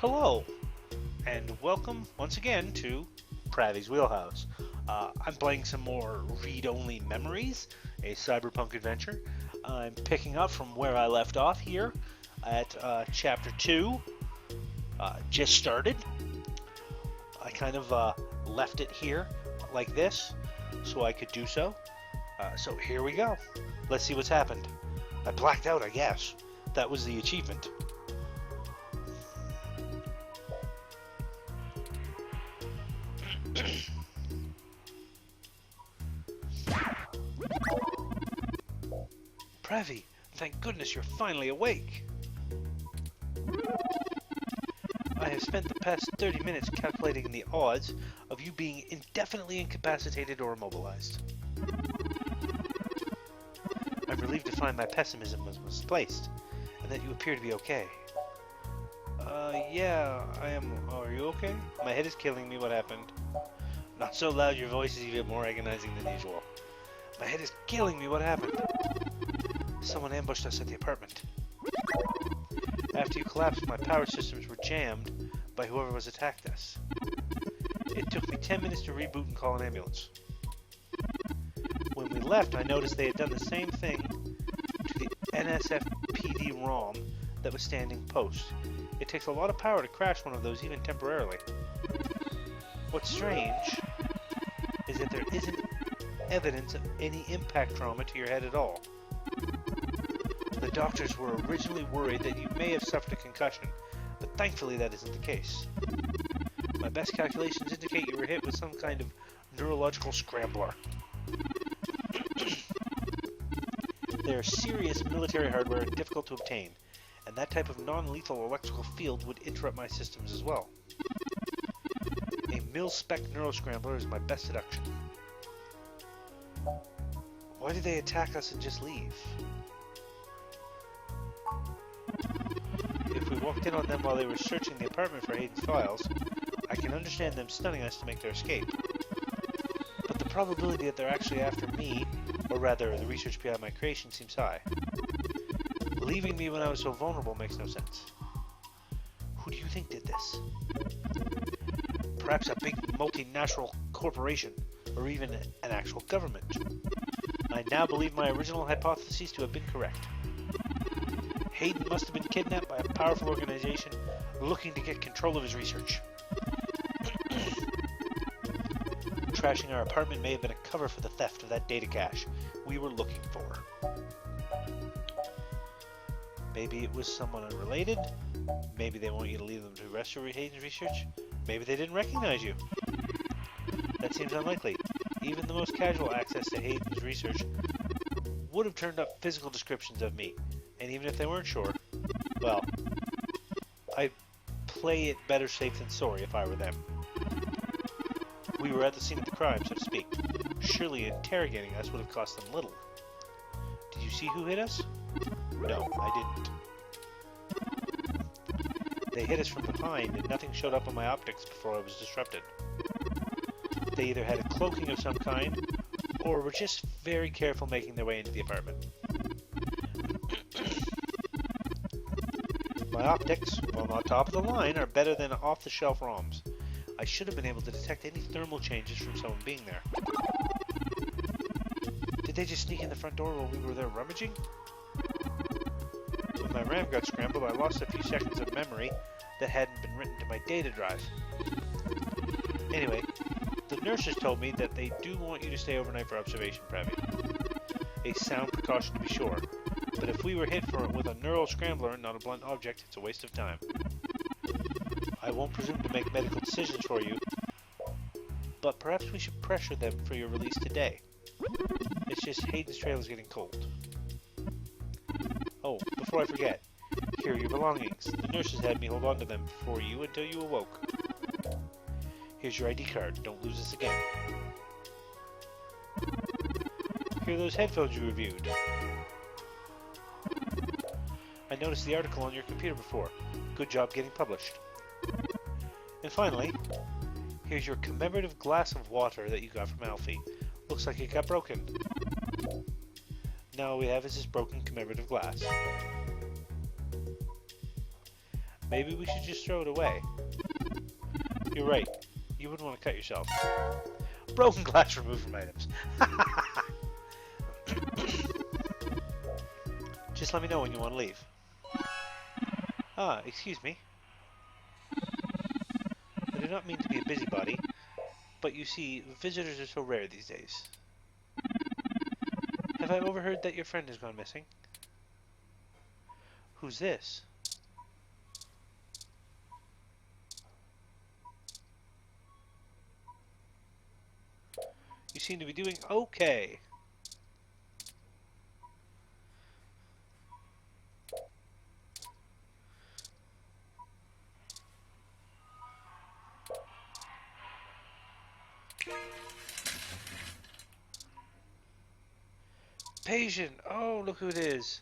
Hello, and welcome once again to Pravi's Wheelhouse. I'm playing some more read-only memories, a cyberpunk adventure. I'm picking up from where I left off here at Chapter 2. Just started. I kind of left it here like this so I could do so. So here we go. Let's see what's happened. I blacked out, I guess. That was the achievement. Pravi, thank goodness you're finally awake. I have spent the past 30 minutes calculating the odds of you being indefinitely incapacitated or immobilized. I'm relieved to find my pessimism was misplaced, and that you appear to be okay. Yeah, I am. Oh, are you okay? My head is killing me. What happened? Not so loud, your voice is even more agonizing than usual. My head is killing me. What happened? Someone ambushed us at the apartment. After you collapsed, my power systems were jammed by whoever was attacked us. It took me 10 minutes to reboot and call an ambulance. When we left, I noticed they had done the same thing to the NSFPD ROM that was standing post. It takes a lot of power to crash one of those, even temporarily. What's strange is that there isn't evidence of any impact trauma to your head at all. The doctors were originally worried that you may have suffered a concussion, but thankfully that isn't the case. My best calculations indicate you were hit with some kind of neurological scrambler. They are serious military hardware and difficult to obtain, and that type of non-lethal electrical field would interrupt my systems as well. A mil-spec neuroscrambler is my best deduction. Why did they attack us and just leave? If we walked in on them while they were searching the apartment for Hayden's files, I can understand them stunning us to make their escape. But the probability that they're actually after me, or rather the research behind my creation, seems high. Leaving me when I was so vulnerable makes no sense. Who do you think did this? Perhaps a big multinational corporation, or even an actual government. I now believe my original hypotheses to have been correct. Hayden must have been kidnapped by a powerful organization looking to get control of his research. Trashing our apartment may have been a cover for the theft of that data cache we were looking for. Maybe it was someone unrelated. Maybe they want you to leave them to rest for Hayden's research. Maybe they didn't recognize you. That seems unlikely. Even the most casual access to Hayden's research would have turned up physical descriptions of me. And even if they weren't sure, well, I'd play it better safe than sorry if I were them. We were at the scene of the crime, so to speak. Surely interrogating us would have cost them little. Did you see who hit us? No, I didn't. They hit us from behind, and nothing showed up on my optics before I was disrupted. They either had a cloaking of some kind, or were just very careful making their way into the apartment. My optics, while not top of the line, are better than off-the-shelf ROMs. I should have been able to detect any thermal changes from someone being there. Did they just sneak in the front door while we were there rummaging? When my RAM got scrambled, I lost a few seconds of memory that hadn't been written to my data drive. Anyway, the nurses told me that they do want you to stay overnight for observation, Pravi. A sound precaution to be sure, but if we were hit for it with a neural scrambler and not a blunt object, it's a waste of time. I won't presume to make medical decisions for you, but perhaps we should pressure them for your release today. It's just Hayden's trail is getting cold. Oh, before I forget, here are your belongings. The nurses had me hold on to them for you until you awoke. Here's your ID card. Don't lose this again. Here are those headphones you reviewed. I noticed the article on your computer before. Good job getting published. And finally, here's your commemorative glass of water that you got from Alfie. Looks like it got broken. Now all we have is this broken commemorative glass. Maybe we should just throw it away. You're right. You wouldn't want to cut yourself. Broken glass removed from items. Just let me know when you want to leave. Ah, excuse me. I do not mean to be a busybody, but you see, visitors are so rare these days. Have I overheard that your friend has gone missing? Who's this? You seem to be doing okay. Patient! Oh, look who it is.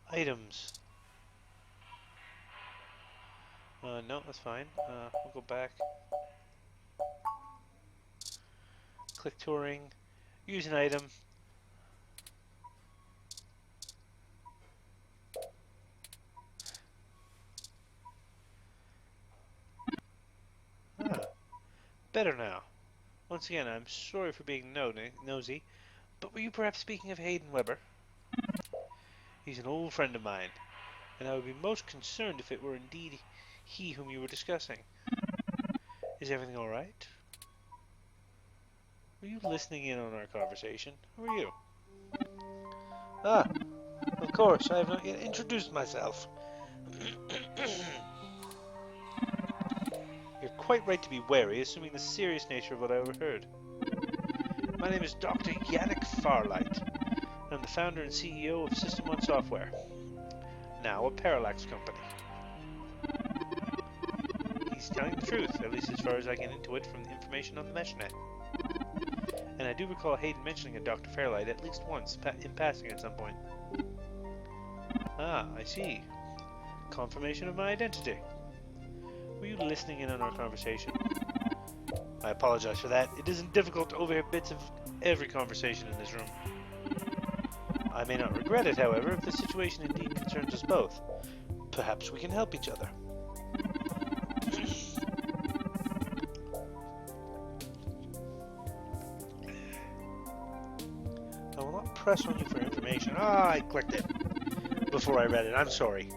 Items. No, that's fine. We'll go back. Click Turing. Use an item. Ah, better now. Once again, I'm sorry for being nosy, but were you perhaps speaking of Hayden Weber? He's an old friend of mine, and I would be most concerned if it were indeed he whom you were discussing. Is everything all right? Were you listening in on our conversation? Who are you? Ah, of course, I have not yet introduced myself. You're quite right to be wary, assuming the serious nature of what I overheard. My name is Dr. Yannick Farlight. I'm the founder and CEO of System 1 Software, now a Parallax company. He's telling the truth, at least as far as I can intuit from the information on the meshnet. And I do recall Hayden mentioning a Dr. Fairlight at least once, in passing at some point. Ah, I see. Confirmation of my identity. Were you listening in on our conversation? I apologize for that. It isn't difficult to overhear bits of every conversation in this room. I may not regret it, however, if the situation indeed concerns us both. Perhaps we can help each other. I will not press on you for information. Ah, I clicked it before I read it. I'm sorry.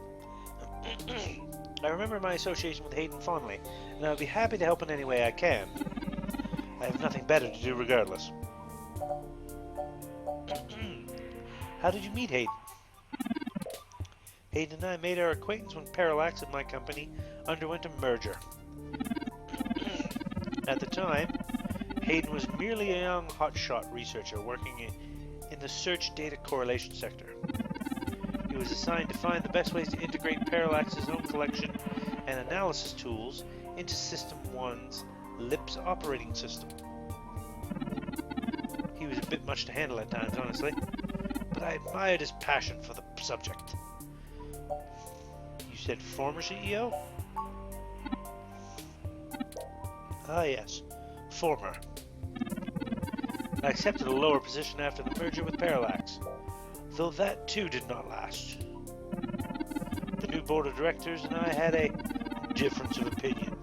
I remember my association with Hayden fondly, and I would be happy to help in any way I can. I have nothing better to do regardless. How did you meet Hayden? Hayden and I made our acquaintance when Parallax and my company underwent a merger. At the time, Hayden was merely a young hotshot researcher working in the search data correlation sector. He was assigned to find the best ways to integrate Parallax's own collection and analysis tools into System 1's LIPS operating system. He was a bit much to handle at times, honestly, but I admired his passion for the subject. You said former CEO? Ah yes, former. I accepted a lower position after the merger with Parallax, though that too did not last. The new board of directors and I had a difference of opinion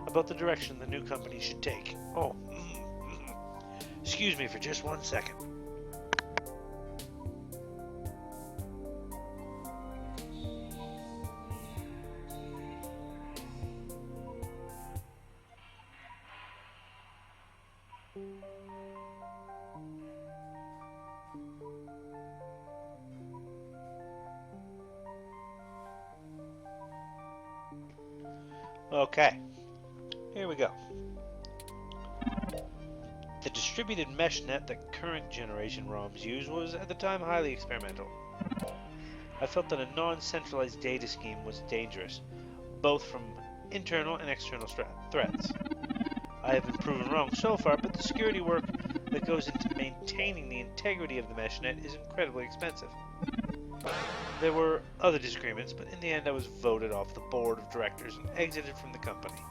about the direction the new company should take. Oh, excuse me for just 1 second. Okay, here we go. The distributed mesh net that current generation ROMs use was at the time highly experimental. I felt that a non-centralized data scheme was dangerous, both from internal and external threats. I have been proven wrong so far, but the security work that goes into maintaining the integrity of the mesh net is incredibly expensive. There were other disagreements, but in the end I was voted off the board of directors and exited from the company.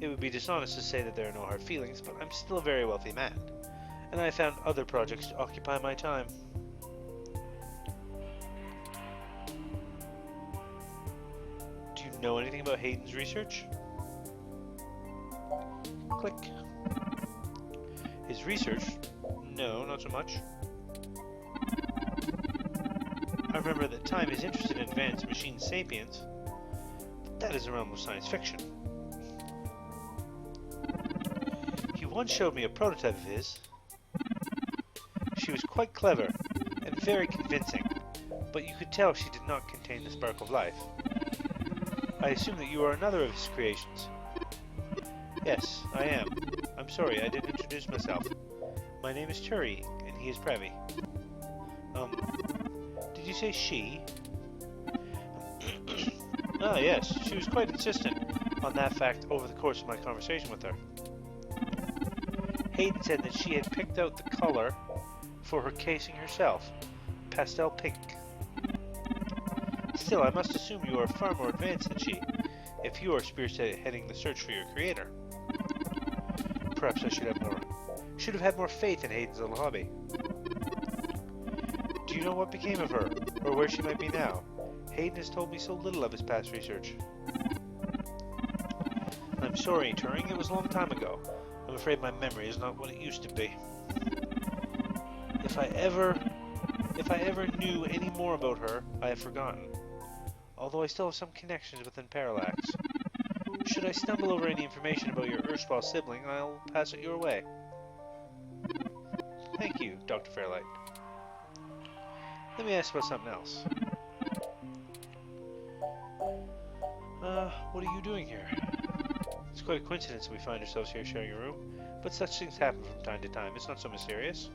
It would be dishonest to say that there are no hard feelings, but I'm still a very wealthy man, and I found other projects to occupy my time. Know anything about Hayden's research? Click. His research? No, not so much. I remember at the time he's interested in advanced machine sapiens, but that is a realm of science fiction. He once showed me a prototype of his. She was quite clever and very convincing, but you could tell she did not contain the spark of life. I assume that you are another of his creations. Yes, I am. I'm sorry, I didn't introduce myself. My name is Turing, and he is Pravi. Did you say she? Ah, yes, she was quite insistent on that fact over the course of my conversation with her. Hayden said that she had picked out the color for her casing herself, pastel pink. Still, I must assume you are far more advanced than she, if you are spearheading the search for your creator. Perhaps I should have had more faith in Hayden's little hobby. Do you know what became of her, or where she might be now? Hayden has told me so little of his past research. I'm sorry, Turing, it was a long time ago. I'm afraid my memory is not what it used to be. If I ever knew any more about her, I have forgotten. Although I still have some connections within Parallax. Should I stumble over any information about your erstwhile sibling, I'll pass it your way. Thank you, Dr. Fairlight. Let me ask about something else. What are you doing here? It's quite a coincidence that we find ourselves here sharing a room, but such things happen from time to time. It's not so mysterious.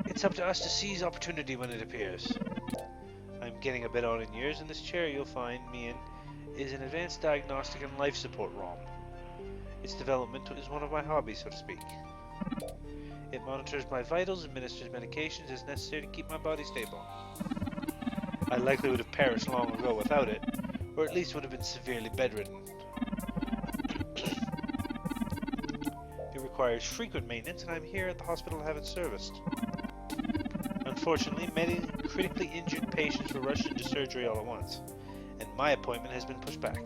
It's up to us to seize opportunity when it appears. I'm getting a bit on in years, and this chair you'll find me in is an advanced diagnostic and life support ROM. Its development is one of my hobbies, so to speak. It monitors my vitals, administers medications as necessary to keep my body stable. I likely would have perished long ago without it, or at least would have been severely bedridden. It requires frequent maintenance, and I'm here at the hospital to have it serviced. Unfortunately, many critically injured patients were rushed into surgery all at once, and my appointment has been pushed back.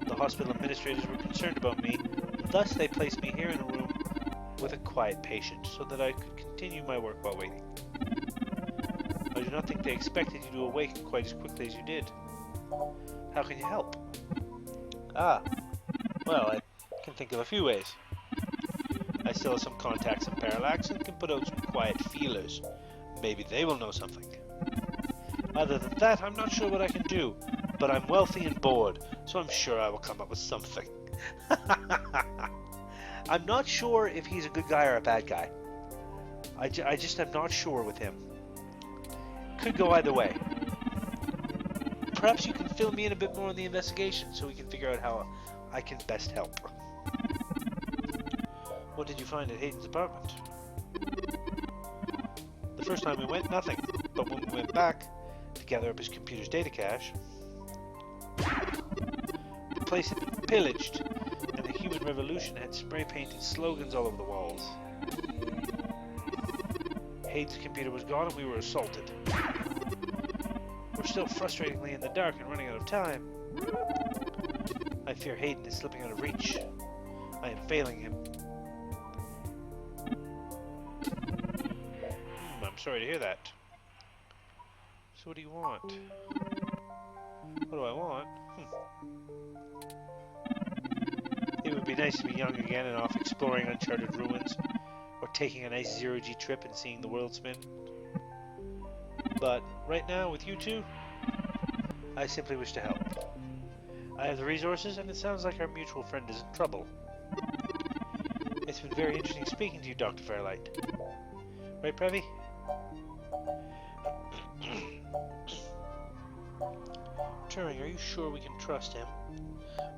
The hospital administrators were concerned about me, thus they placed me here in a room with a quiet patient, so that I could continue my work while waiting. I do not think they expected you to awaken quite as quickly as you did. How can you help? Well, I can think of a few ways. I still have some contacts in Parallax and can put out some quiet feelers. Maybe they will know something. Other than that, I'm not sure what I can do, but I'm wealthy and bored, so I'm sure I will come up with something. I'm not sure if he's a good guy or a bad guy. I just am not sure with him. Could go either way. Perhaps you can fill me in a bit more on the investigation so we can figure out how I can best help. What did you find at Hayden's apartment? The first time we went, nothing. But when we went back to gather up his computer's data cache, the place had been pillaged, and the human revolution had spray-painted slogans all over the walls. Hayden's computer was gone and we were assaulted. We're still frustratingly in the dark and running out of time. I fear Hayden is slipping out of reach. I am failing him. I'm sorry to hear that. So what do you want? What do I want? It would be nice to be young again and off exploring uncharted ruins, or taking a nice zero-G trip and seeing the world spin. But right now, with you two, I simply wish to help. I have the resources, and it sounds like our mutual friend is in trouble. It's been very interesting speaking to you, Dr. Fairlight. Right, Pravi? Turing, are you sure we can trust him?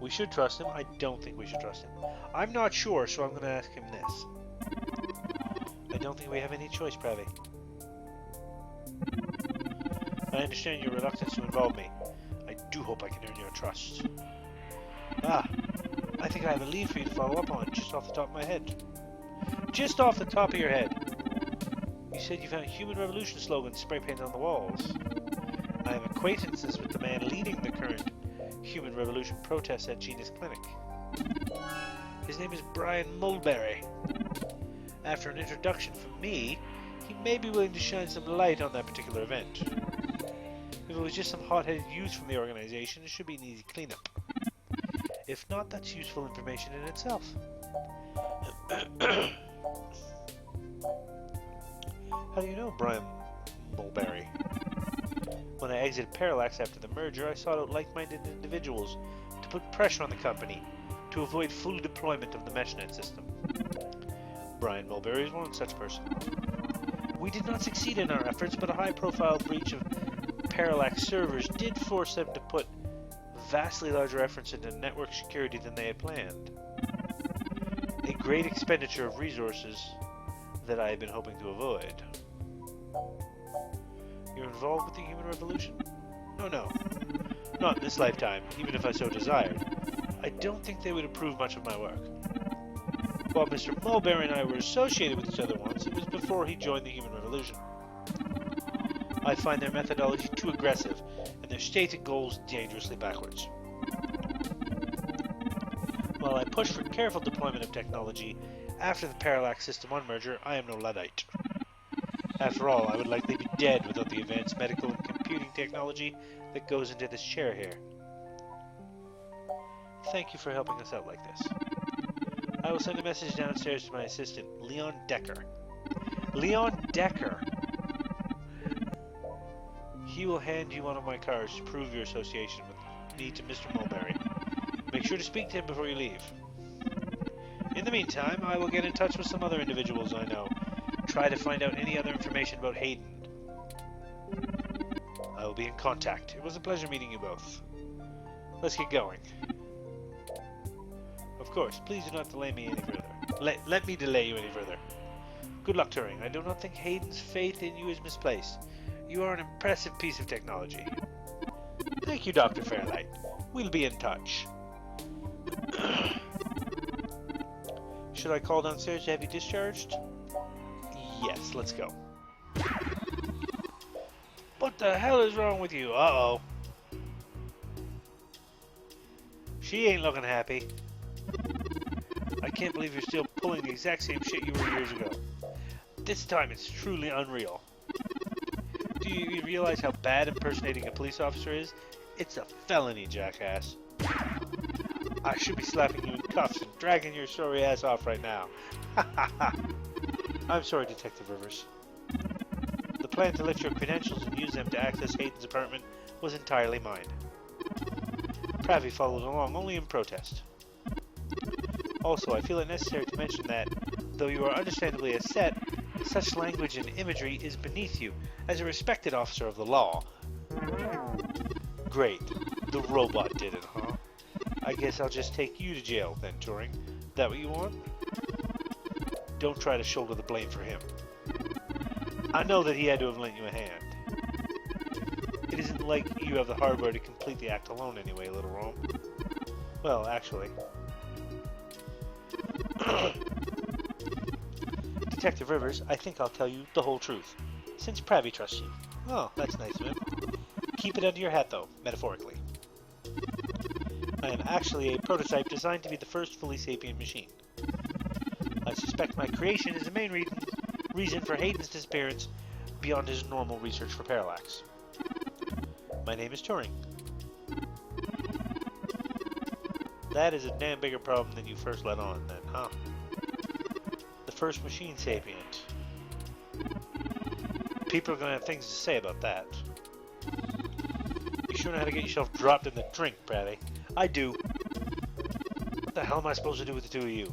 We should trust him. I don't think we should trust him. I'm not sure, so I'm going to ask him this. I don't think we have any choice, Pravi. I understand your reluctance to involve me. I do hope I can earn your trust. I think I have a lead for you to follow up on, just off the top of my head. Just off the top of your head. You said you found human revolution slogans spray painted on the walls. I have acquaintances with the man leading the current human revolution protests at Gina's clinic. His name is Brian Mulberry. After an introduction from me, he may be willing to shine some light on that particular event. If it was just some hot-headed youth from the organization, it should be an easy cleanup. If not, that's useful information in itself. How do you know Brian Mulberry? When I exited Parallax after the merger, I sought out like-minded individuals to put pressure on the company to avoid full deployment of the MeshNet system. Brian Mulberry is one such person. We did not succeed in our efforts, but a high-profile breach of Parallax servers did force them to put vastly larger efforts into network security than they had planned. A great expenditure of resources that I had been hoping to avoid. You're involved with the human revolution? No. Not in this lifetime, even if I so desired. I don't think they would approve much of my work. While Mr. Mulberry and I were associated with each other once, it was before he joined the human revolution. I find their methodology too aggressive, and their stated goals dangerously backwards. While I push for careful deployment of technology after the Parallax System 1 merger, I am no Luddite. After all, I would likely be dead without the advanced medical and computing technology that goes into this chair here. Thank you for helping us out like this. I will send a message downstairs to my assistant, Leon Decker. Leon Decker! He will hand you one of my cards to prove your association with me to Mr. Mulberry. Make sure to speak to him before you leave. In the meantime, I will get in touch with some other individuals I know. Try to find out any other information about Hayden. I will be in contact. It was a pleasure meeting you both. Let's get going. Of course, please do not delay me any further. Let me delay you any further. Good luck, Turing. I do not think Hayden's faith in you is misplaced. You are an impressive piece of technology. Thank you, Dr. Fairlight. We'll be in touch. Should I call downstairs to have you discharged? Yes, let's go. What the hell is wrong with you? Uh-oh. She ain't looking happy. I can't believe you're still pulling the exact same shit you were years ago. This time it's truly unreal. Do you realize how bad impersonating a police officer is? It's a felony, jackass. I should be slapping you in cuffs and dragging your sorry ass off right now. Ha ha ha. I'm sorry, Detective Rivers. The plan to lift your credentials and use them to access Hayden's apartment was entirely mine. Pravi followed along only in protest. Also, I feel it necessary to mention that, though you are understandably a set, such language and imagery is beneath you, as a respected officer of the law. Great. The robot did it, huh? I guess I'll just take you to jail then, Turing. That what you want? Don't try to shoulder the blame for him. I know that he had to have lent you a hand. It isn't like you have the hardware to complete the act alone anyway, little Rome. Well, actually. Detective Rivers, I think I'll tell you the whole truth, since Pravi trusts you. Oh, that's nice of him. Keep it under your hat, though, metaphorically. I am actually a prototype designed to be the first fully sapient machine. I suspect my creation is the main reason for Hayden's disappearance beyond his normal research for Parallax. My name is Turing. That is a damn bigger problem than you first let on, then, huh? The first machine sapient. People are going to have things to say about that. You sure know how to get yourself dropped in the drink, Pravi. I do. What the hell am I supposed to do with the two of you?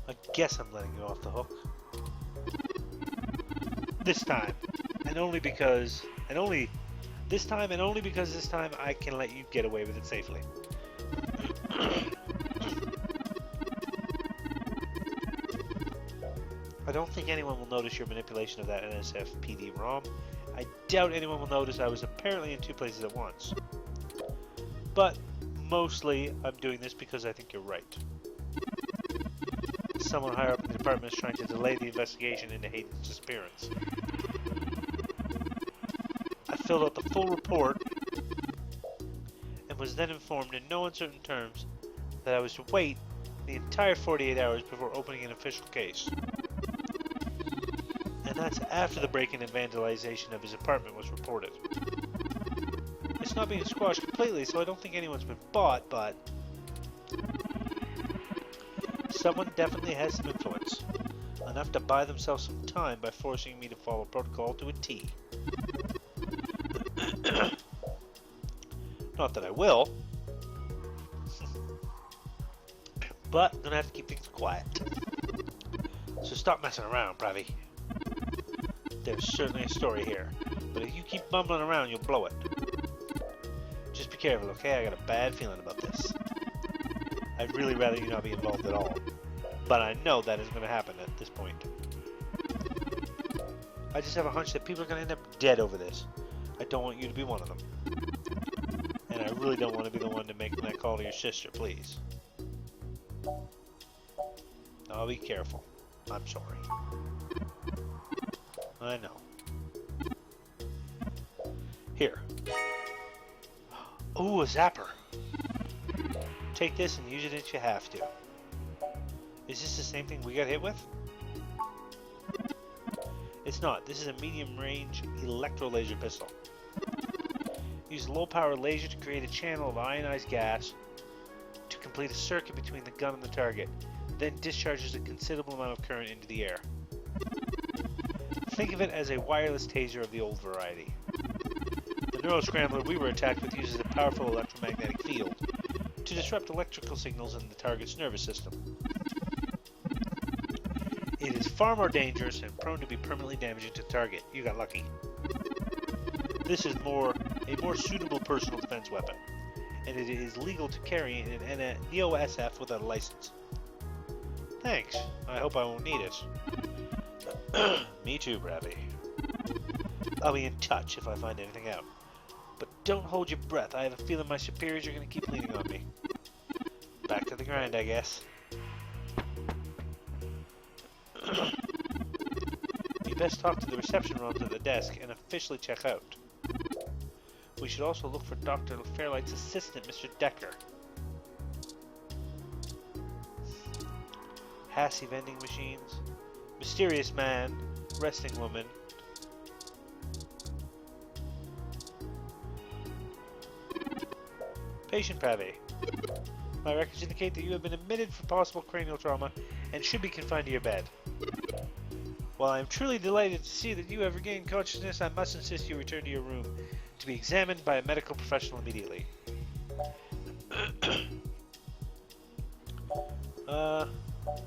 I guess I'm letting you off the hook. This time. And only because this time I can let you get away with it safely. I don't think anyone will notice your manipulation of that NSFPD ROM. I doubt anyone will notice I was apparently in two places at once. But mostly I'm doing this because I think you're right. someone higher up in the department is trying to delay the investigation into Hayden's disappearance. I filled out the full report and was then informed in no uncertain terms that I was to wait the entire 48 hours before opening an official case. And that's after the break-in and vandalization of his apartment was reported. It's not being squashed completely, so I don't think anyone's been bought, but someone definitely has some influence. Enough to buy themselves some time by forcing me to follow protocol to a T. Not that I will. But I'm gonna have to keep things quiet. So stop messing around, Pravi. There's certainly a story here, but if you keep bumbling around, you'll blow it. Just be careful, okay? I got a bad feeling about this. I'd really rather you not be involved at all, but I know that is going to happen at this point. I just have a hunch that people are going to end up dead over this. I don't want you to be one of them. And I really don't want to be the one to make that call to your sister, please. I'll be careful. I'm sorry. I know. Here. Ooh, a zapper. Take this and use it if you have to. Is this the same thing we got hit with? It's not. This is a medium-range electro-laser pistol. Use low-power laser to create a channel of ionized gas to complete a circuit between the gun and the target, then discharges a considerable amount of current into the air. Think of it as a wireless taser of the old variety. The neuroscrambler we were attacked with uses a powerful electromagnetic field to disrupt electrical signals in the target's nervous system. It is far more dangerous and prone to be permanently damaging to the target. You got lucky. This is a more suitable personal defense weapon, and it is legal to carry in a Neo-SF without a license. Thanks. I hope I won't need it. Me too, Pravi. I'll be in touch if I find anything out. But don't hold your breath. I have a feeling my superiors are going to keep leaning on me. Back to the grind, I guess. You best talk to the reception rooms at the desk and officially check out. We should also look for Dr. Fairlight's assistant, Mr. Decker. Hassy vending machines. Mysterious man. Resting woman. Patient Pravi. My records indicate that you have been admitted for possible cranial trauma and should be confined to your bed. While I am truly delighted to see that you have regained consciousness, I must insist you return to your room to be examined by a medical professional immediately.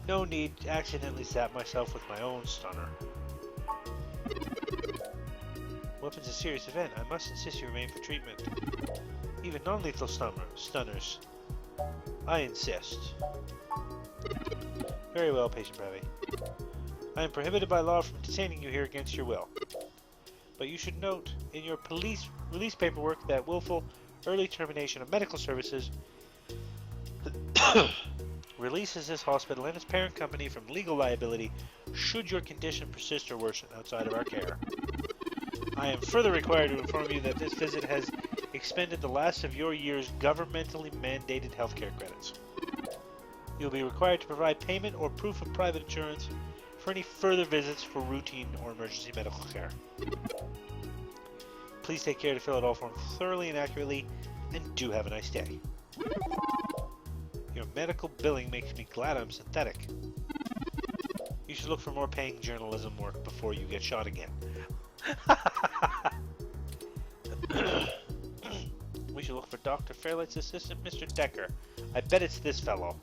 No need to accidentally zap myself with my own stunner. Weapon's a serious event. I must insist you remain for treatment. Even non-lethal stunners. I insist. Very well, Patient Pravi. I am prohibited by law from detaining you here against your will. But you should note in your police release paperwork that willful early termination of medical services releases this hospital and its parent company from legal liability should your condition persist or worsen outside of our care. I am further required to inform you that this visit has expended the last of your year's governmentally mandated healthcare credits. You'll be required to provide payment or proof of private insurance for any further visits for routine or emergency medical care. Please take care to fill out all forms thoroughly and accurately, and do have a nice day. Your medical billing makes me glad I'm synthetic. You should look for more paying journalism work before you get shot again. We should look for Dr. Fairlight's assistant, Mr. Decker. I bet it's this fellow.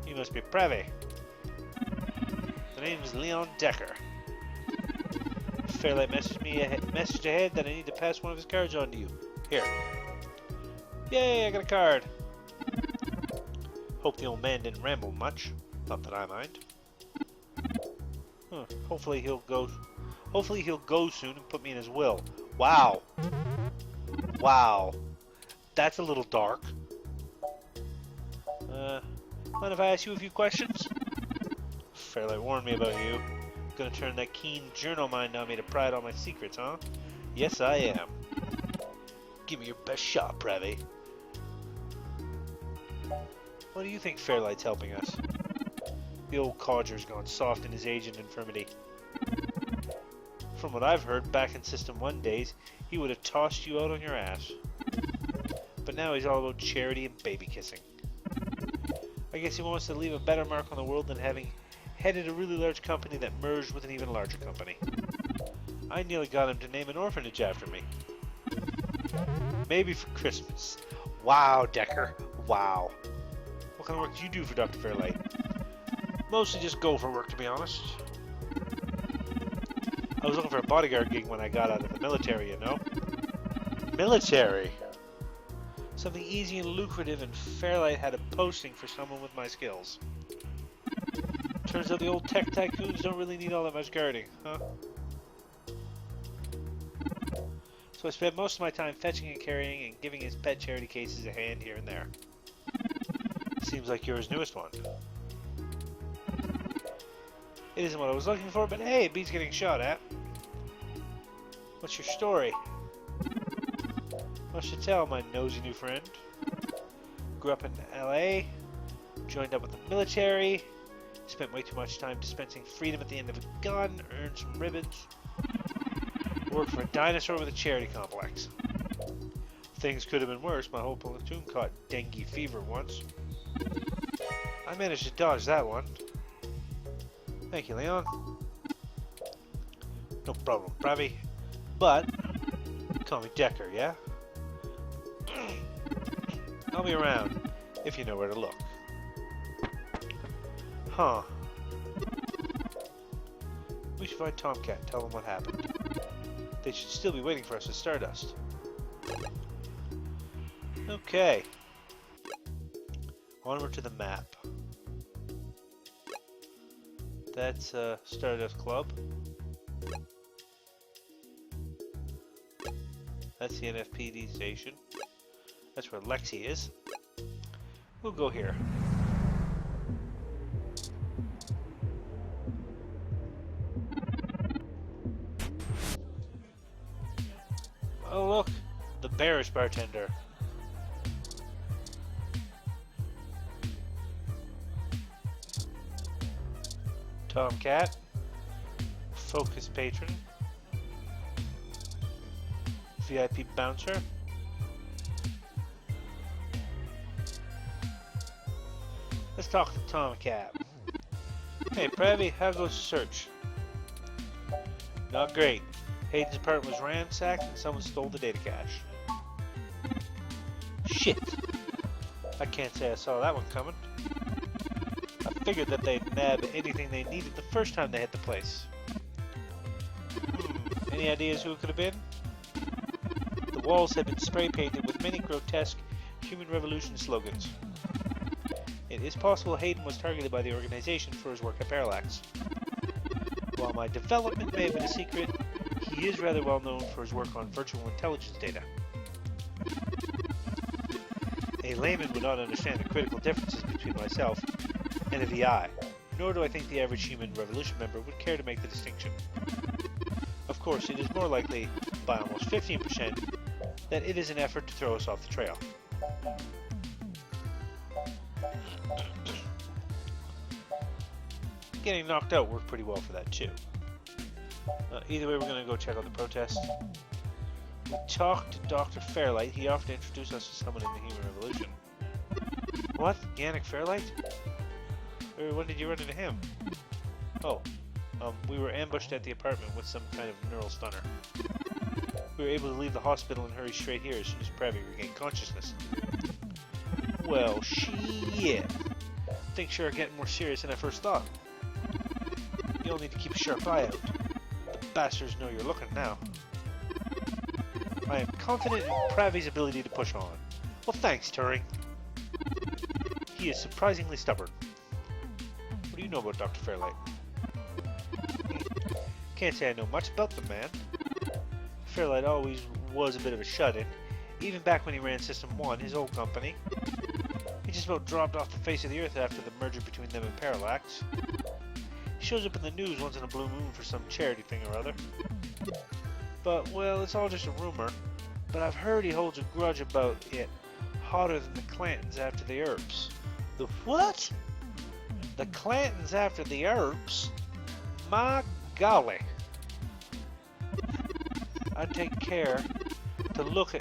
You must be Pravi. The name is Leon Decker. Fairlight messaged ahead that I need to pass one of his cards on to you. Here. Yay, I got a card. Hope the old man didn't ramble much. Not that I mind. Huh. Hopefully he'll go soon and put me in his will. Wow. Wow. That's a little dark. Mind if I ask you a few questions? Fairlight warned me about you. Gonna turn that keen journal mind on me to pry out all my secrets, huh? Yes, I am. Give me your best shot, Pravi. What do you think Fairlight's helping us? The old codger's gone soft in his age and infirmity. From what I've heard, back in System 1 days, he would have tossed you out on your ass. But now he's all about charity and baby kissing. I guess he wants to leave a better mark on the world than having headed a really large company that merged with an even larger company. I nearly got him to name an orphanage after me. Maybe for Christmas. Wow, Decker. Wow. What kind of work do you do for Dr. Fairlight? Mostly just go for work, to be honest. I was looking for a bodyguard gig when I got out of the military, you know? Military? Something easy and lucrative, and Fairlight had a posting for someone with my skills. Turns out the old tech tycoons don't really need all that much guarding, huh? So I spent most of my time fetching and carrying and giving his pet charity cases a hand here and there. Seems like you're his newest one. It isn't what I was looking for, but hey, it beats getting shot at. What's your story? Much to tell, my nosy new friend. Grew up in LA, joined up with the military, spent way too much time dispensing freedom at the end of a gun, earned some ribbons, worked for a dinosaur with a charity complex. Things could have been worse. My whole platoon caught dengue fever once. I managed to dodge that one. Thank you, Leon. No problem, Pravi. But, call me Decker, yeah? I'll be around, if you know where to look. Huh. We should find Tomcat and tell them what happened. They should still be waiting for us at Stardust. Okay. Onward to the map. That's Stardust Club. That's the NFPD station. That's where Lexi is. We'll go here. Oh look, the bearish bartender. Tomcat, Focus Patron, VIP Bouncer, let's talk to Tomcat. Hey Pravi, how goes the search? Not great. Hayden's apartment was ransacked and someone stole the data cache. Shit! I can't say I saw that one coming. I figured that they'd nab anything they needed the first time they hit the place. Any ideas who it could have been? The walls had been spray painted with many grotesque human revolution slogans. It is possible Hayden was targeted by the organization for his work at Parallax. While my development may have been a secret, he is rather well known for his work on virtual intelligence data. A layman would not understand the critical differences between myself and a VI, nor do I think the average human revolution member would care to make the distinction. Of course, it is more likely, by almost 15%, that it is an effort to throw us off the trail. Getting knocked out worked pretty well for that too. Either way, we're going to go check out the protest. We talked to Dr. Fairlight. He offered to introduce us to someone in the human revolution. What? Yannick Fairlight? When did you run into him? Oh, we were ambushed at the apartment with some kind of neural stunner. We were able to leave the hospital and hurry straight here as soon as Pravi regained consciousness. Well, shit. Things sure are getting more serious than I first thought. You'll need to keep a sharp eye out. The bastards know you're looking now. I am confident in Pravi's ability to push on. Well, thanks, Turing. He is surprisingly stubborn. What do you know about Dr. Fairlight? Can't say I know much about the man. Fairlight always was a bit of a shut-in, even back when he ran System 1, his old company. He just about dropped off the face of the earth after the merger between them and Parallax. He shows up in the news once in a blue moon for some charity thing or other. But, well, it's all just a rumor. But I've heard he holds a grudge about it hotter than the Clantons after the Earps. The what? The Clantons after the Earps? My golly. I'd take care to look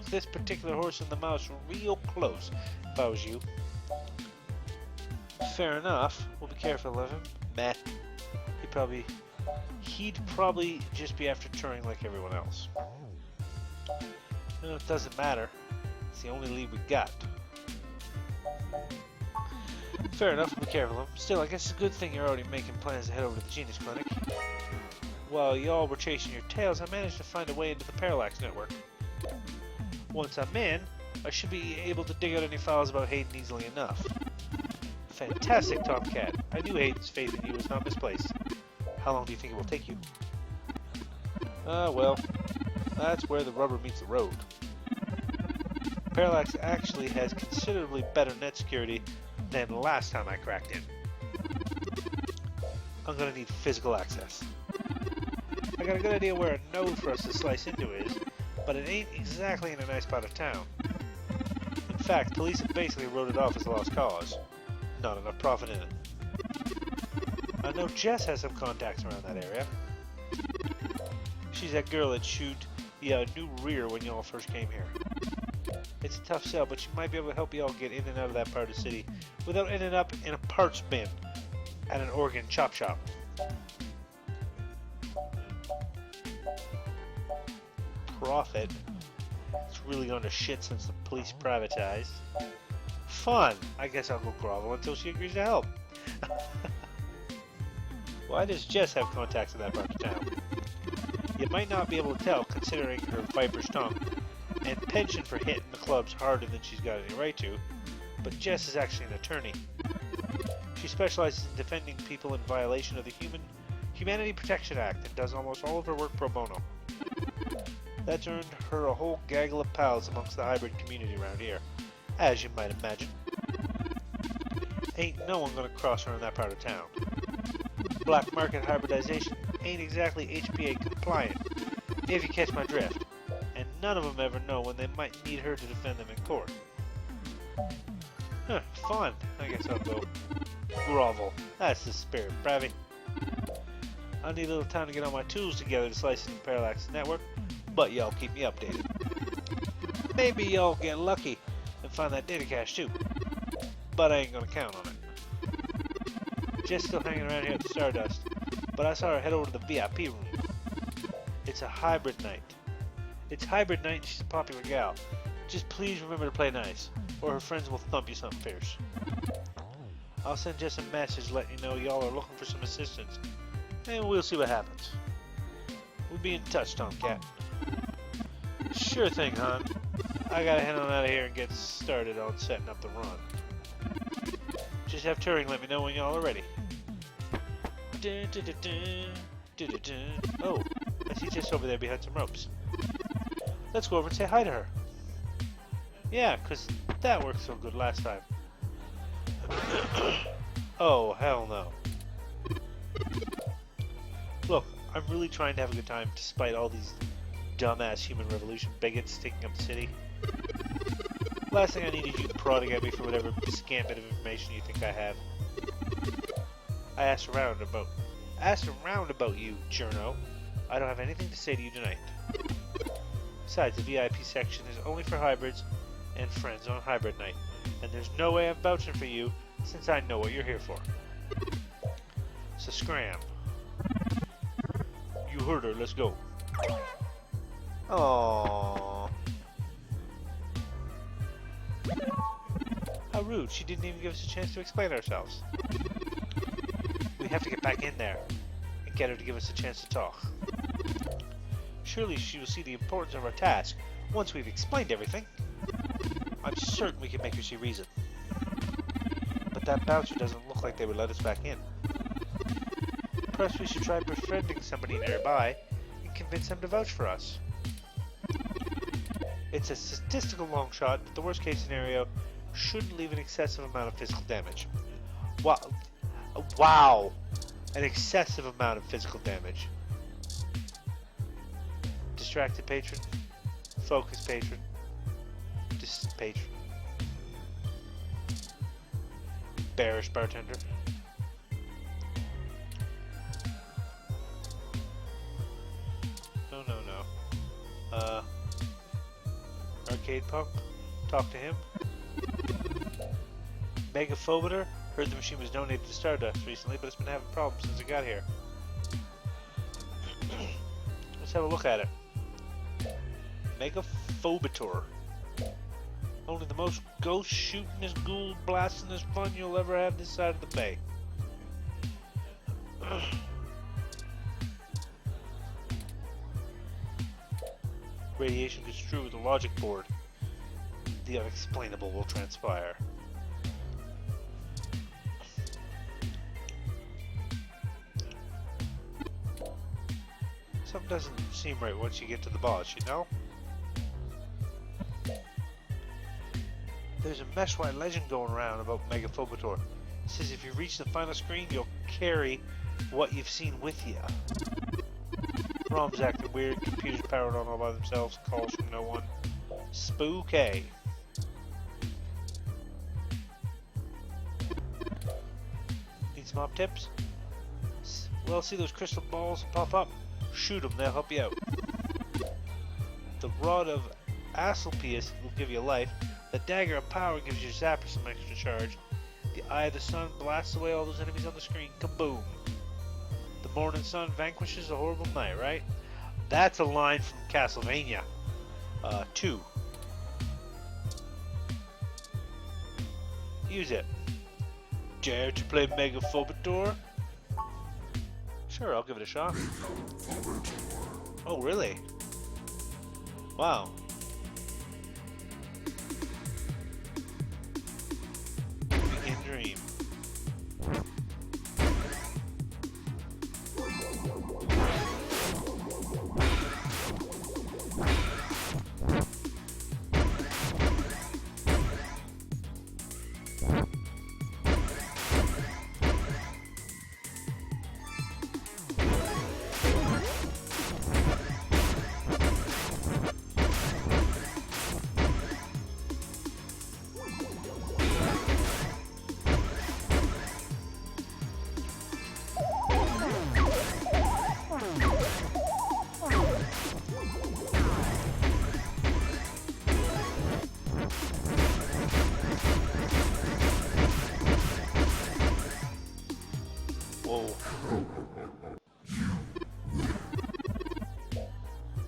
this particular horse in the mouth real close if I was you. Fair enough. We'll be careful of him. Meh. He'd probably just be after Turing like everyone else. No, it doesn't matter. It's the only lead we got. Fair enough, we'll be careful of him. Still, I guess it's a good thing you're already making plans to head over to the Genius Clinic. While y'all were chasing your tails, I managed to find a way into the Parallax network. Once I'm in, I should be able to dig out any files about Hayden easily enough. Fantastic, Tomcat. I knew Hayden's faith in you was not misplaced. How long do you think it will take you? Well, that's where the rubber meets the road. Parallax actually has considerably better net security than last time I cracked in. I'm gonna need physical access. I got a good idea where a node for us to slice into is, but it ain't exactly in a nice part of town. In fact, police have basically wrote it off as a lost cause. Not enough profit in it. I know Jess has some contacts around that area. She's that girl that shoot a new rear when y'all first came here. It's a tough sell, but she might be able to help y'all get in and out of that part of the city without ending up in a parts bin at an organ chop shop. Profit? It's really gone to shit since the police privatized. Fun! I guess I'll go grovel until she agrees to help. Why does Jess have contacts in that part of town? You might not be able to tell considering her viper's tongue and penchant for hitting the clubs harder than she's got any right to, but Jess is actually an attorney. She specializes in defending people in violation of the Humanity Protection Act and does almost all of her work pro bono. That's earned her a whole gaggle of pals amongst the hybrid community around here, as you might imagine. Ain't no one gonna cross her in that part of town. Black market hybridization ain't exactly HPA compliant, if you catch my drift, and none of them ever know when they might need her to defend them in court. Huh, fun. I guess I'll go grovel. That's the spirit, Pravi. I need a little time to get all my tools together to slice into the Parallax network, but y'all keep me updated. Maybe y'all get lucky and find that data cache too, but I ain't gonna count on it. Jess still hanging around here at the Stardust, but I saw her head over to the VIP room. It's a hybrid night. It's hybrid night and she's a popular gal. Just please remember to play nice, or her friends will thump you something fierce. I'll send Jess a message letting you know y'all are looking for some assistance, and we'll see what happens. We'll be in touch, Tomcat. Sure thing, hon. I gotta head on out of here and get started on setting up the run. Just have Turing let me know when y'all are ready. Oh, I see Jess over there behind some ropes. Let's go over and say hi to her. Yeah, 'cause that worked so good last time. Oh, hell no. Look, I'm really trying to have a good time despite all these dumbass human revolution bigots taking up the city. Last thing I need is you prodding at me for whatever scant bit of information you think I have. I asked around about you, Journo. I don't have anything to say to you tonight. Besides, the VIP section is only for hybrids and friends on hybrid night, and there's no way I'm vouching for you since I know what you're here for. So scram. You heard her, let's go. Aww. How rude, she didn't even give us a chance to explain ourselves. We have to get back in there and get her to give us a chance to talk. Surely she will see the importance of our task once we've explained everything. I'm certain we can make her see reason. But that bouncer doesn't look like they would let us back in. Perhaps we should try befriending somebody nearby and convince them to vouch for us. It's a statistical long shot, but the worst case scenario shouldn't leave an excessive amount of physical damage. Wow. Wow. An excessive amount of physical damage. Distracted patron. Focus patron. Patron. Bearish bartender. No. Arcade punk. Talk to him. Megaphobiter. Heard the machine was donated to Stardust recently, but it's been having problems since it got here. Let's have a look at it. Megaphobitor. Only the most ghost shootingest, ghoul blastingest fun you'll ever have this side of the bay. Radiation construed with a logic board. The unexplainable will transpire. Something doesn't seem right once you get to the boss, you know? There's a mesh-wide legend going around about Megaphobitor. It says if you reach the final screen, you'll carry what you've seen with you. ROM's acting weird, computers powered on all by themselves, calls from no one. Spooky. Need some op tips? Well, see those crystal balls pop up? Shoot them, they'll help you out. The Rod of Asclepius will give you life. The Dagger of Power gives your zapper some extra charge. The Eye of the Sun blasts away all those enemies on the screen. Kaboom! The Morning Sun vanquishes a horrible night, right? That's a line from Castlevania 2. Use it. Dare to play Megaphobitor? Sure, I'll give it a shot. Oh, really? Wow. Begin dream.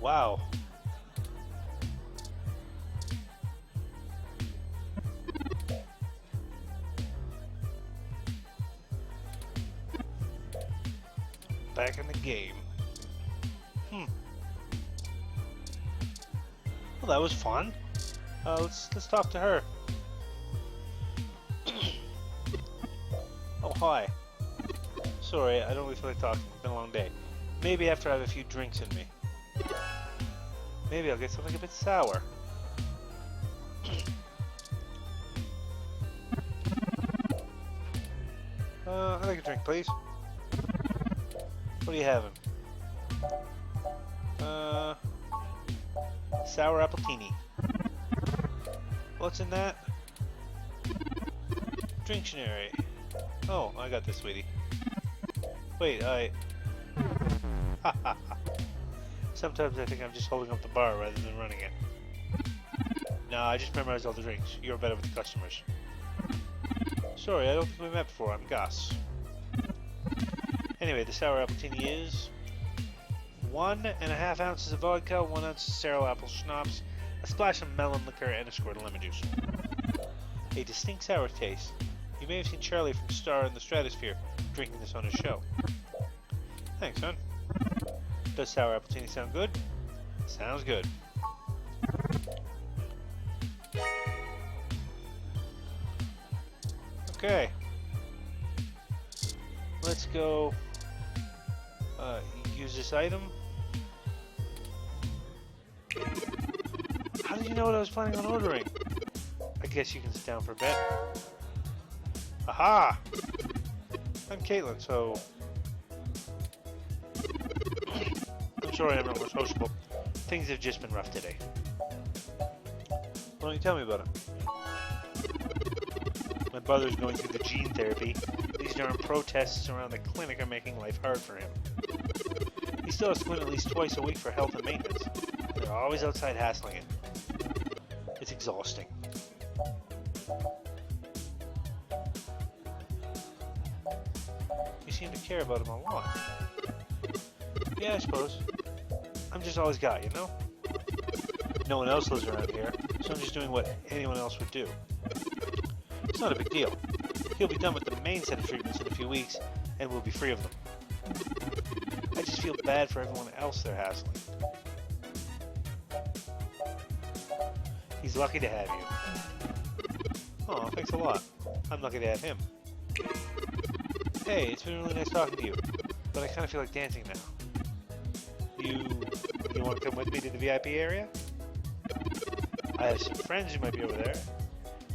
Wow. Back in the game. Well, that was fun. Let's talk to her. Oh, hi. Sorry, I don't really feel like talking. It's been a long day. Maybe after I have a few drinks in me. Maybe I'll get something a bit sour. I'd like a drink, please. What are you having? Sour appletini. What's in that? Dictionary. Oh, I got this, sweetie. Wait, Sometimes I think I'm just holding up the bar rather than running it. No, I just memorized all the drinks. You're better with the customers. Sorry, I don't think we met before. I'm Gus. Anyway, the sour appletini is 1.5 ounces of vodka, 1 ounce of Cerro apple schnapps, a splash of melon liquor, and a squirt of lemon juice. A distinct sour taste. You may have seen Charlie from Star in the Stratosphere drinking this on his show. Thanks, son. Does sour appletini sound good? Sounds good. Okay. Let's go use this item. How did you know what I was planning on ordering? I guess you can sit down for a bit. Aha! I'm Caitlin, so... I'm sorry I'm not more sociable. Things have just been rough today. Why don't you tell me about it? My brother's going through the gene therapy. These darn protests around the clinic are making life hard for him. He still has to go in at least twice a week for health and maintenance. They're always outside hassling him. It's exhausting. You seem to care about him a lot. Yeah, I suppose. I'm just all he's got, you know? No one else lives around here, so I'm just doing what anyone else would do. It's not a big deal. He'll be done with the main set of treatments in a few weeks, and we'll be free of them. I just feel bad for everyone else they're hassling. He's lucky to have you. Oh, thanks a lot. I'm lucky to have him. Hey, it's been really nice talking to you, but I kind of feel like dancing now. You want to come with me to the VIP area? I have some friends who might be over there.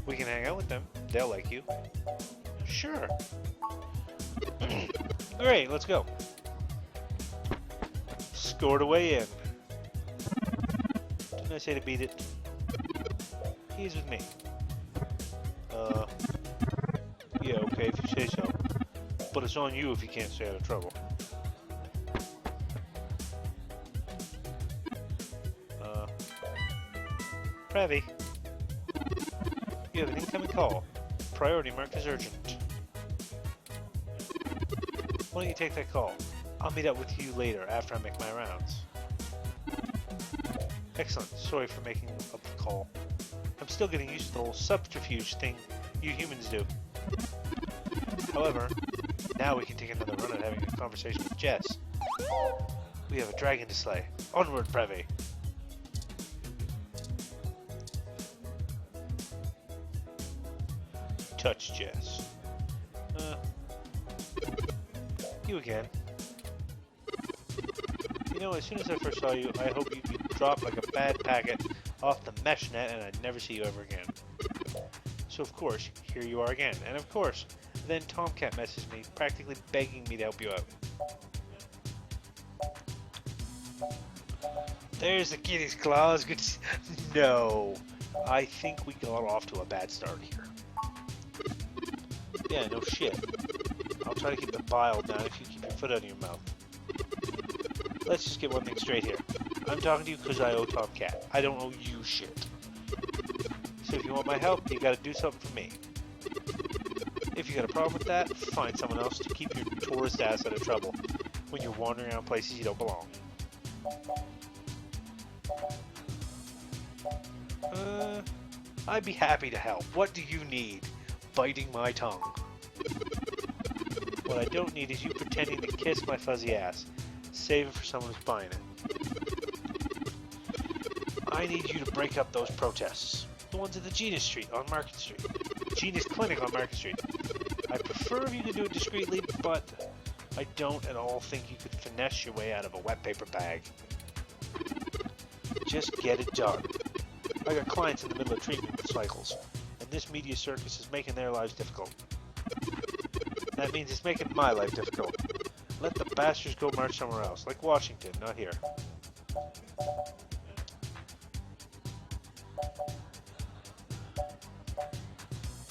We can hang out with them. They'll like you. Sure. Great, let's go. Scored away in. Didn't I say to beat it? He's with me. Yeah, okay, if you say so. But it's on you if you can't stay out of trouble. Pravi. You have an incoming call. Priority marked as urgent. Why don't you take that call? I'll meet up with you later after I make my rounds. Excellent. Sorry for making up the call. I'm still getting used to the whole subterfuge thing you humans do. However, now we can take another run at having a conversation with Jess. We have a dragon to slay. Onward, Pravi. Touch Jess. You again. You know, as soon as I first saw you, I hoped you'd drop like a bad packet off the mesh net and I'd never see you ever again. So of course, here you are again. And of course, then Tomcat messaged me, practically begging me to help you out. There's the kitty's claws. Good. No. I think we got off to a bad start here. Yeah, no shit. I'll try to keep the bile down if you keep your foot out of your mouth. Let's just get one thing straight here. I'm talking to you because I owe Tomcat. I don't owe you shit. So if you want my help, you gotta do something for me. If you got a problem with that, find someone else to keep your tourist ass out of trouble when you're wandering around places you don't belong. I'd be happy to help. What do you need? Biting my tongue. What I don't need is you pretending to kiss my fuzzy ass. Save it for someone who's buying it. I need you to break up those protests. The ones at the Genus Street on Market Street. Genus Clinic on Market Street. I prefer if you could do it discreetly, but I don't at all think you could finesse your way out of a wet paper bag. Just get it done. I got clients in the middle of treatment cycles, and this media circus is making their lives difficult. That means it's making my life difficult. Let the bastards go march somewhere else, like Washington, not here.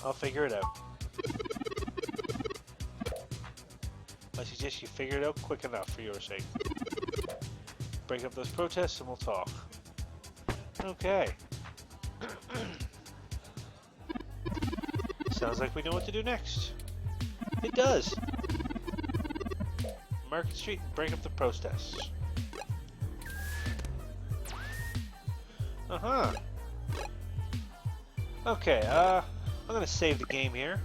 I'll figure it out. I suggest you figure it out quick enough for your sake. Break up those protests and we'll talk. Okay. Sounds like we know what to do next. It does. Market Street, break up the protests. Uh-huh. Okay, I'm gonna save the game here.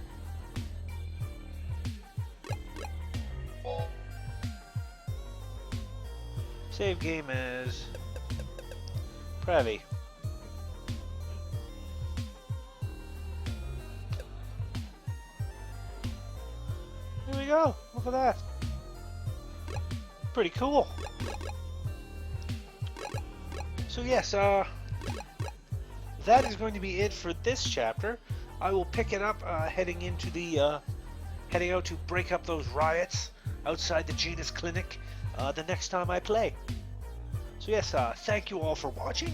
Save game as Pravi. Here we go. Look at that. Pretty cool. So yes, that is going to be it for this chapter. I will pick it up heading out to break up those riots outside the Genus Clinic the next time I play. So yes, thank you all for watching.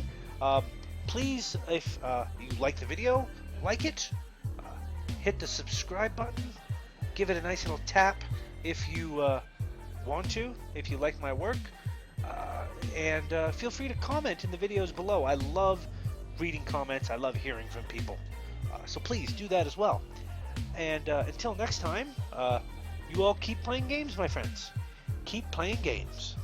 Please, if you like the video, like it, hit the subscribe button, give it a nice little tap if you want to, if you like my work, and feel free to comment in the videos below. I love reading comments, I love hearing from people, so please do that as well. And until next time, you all keep playing games, my friends. Keep playing games.